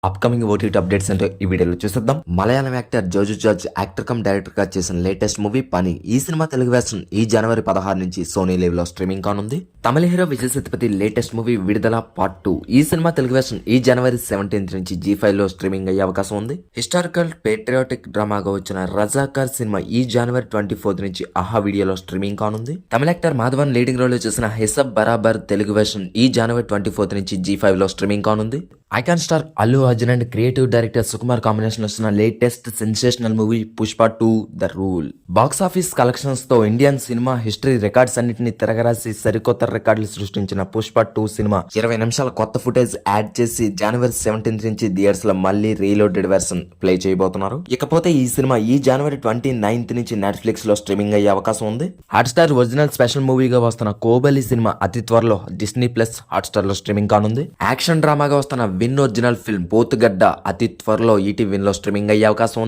Upcoming OTT updates అంటే ఈ వీడియోలో చూసేద్దాం. Malayalam actor Joju George actor come director గా చేసిన లేటెస్ట్ మూవీ పని. ఈ సినిమా తెలుగు వెర్షన్ ఈ జనవరి 16 నుంచి సోనీ లీవ్ లో స్ట్రీమింగ్ కానుంది. తమిళ hero Vijay Sethupathi latest movie Viduthalai part 2. ఈ సినిమా తెలుగు వెర్షన్ ఈ జనవరి 17 నుంచి G5 లో స్ట్రీమింగ్ అయ్యే అవకాశం ఉంది. హిస్టారికల్ పేట్రియాటిక్ డ్రామాగా వచ్చిన రజాకార్ సినిమా ఈ జనవరి 24 నుంచి ఆహా వీడియోలో స్ట్రీమింగ్ కానుంది. తమిళ యాక్టర్ మాధవన్ లీడింగ్ రోల్ లో చేసిన హిసబ్ బరాబర్ తెలుగు వెర్షన్ ఈ జనవరి 24 నుంచి G5 లో స్ట్రీమింగ్ కానుంది. Icon star Allu Arjun and creative director Sukumar combination వస్తున్న latest sensational movie Pushpa 2 the rule. Box office collections తో ఇండియన్ సినిమా హిస్టరీ రికార్డ్స్ అన్నింటినీ తిరగరాసి సరికొత్త రికార్డులు సృష్టించిన పుష్ప 2 సినిమా 20 నిమిషాల కొత్త ఫుటేజ్ యాడ్ చేసి జనవరి 17 నుంచి థియేటర్స్ లో మళ్ళీ రీలోడెడ్ వెర్షన్ ప్లే చేయబోతున్నారు. ఇకపోతే ఈ సినిమా ఈ జనవరి 29 నుంచి నెట్ఫ్లిక్స్ లో స్ట్రీమింగ్ అయ్యే అవకాశం ఉంది. హాట్ స్టార్ ఒరిజినల్ స్పెషల్ మూవీగా వస్తున్న కోబలి సినిమా అతి త్వరలో డిస్నీ ప్లస్ హాట్ స్టార్ లో స్ట్రీమింగ్ కానుంది. యాక్షన్ డ్రామాగా వస్తున్న విన్ ఒరిజినల్ ఫిల్మ్ పోతుగడ్డ అతి త్వరలో ఈటీవీ లో స్ట్రీమింగ్ అయ్యే అవకాశం ఉంది.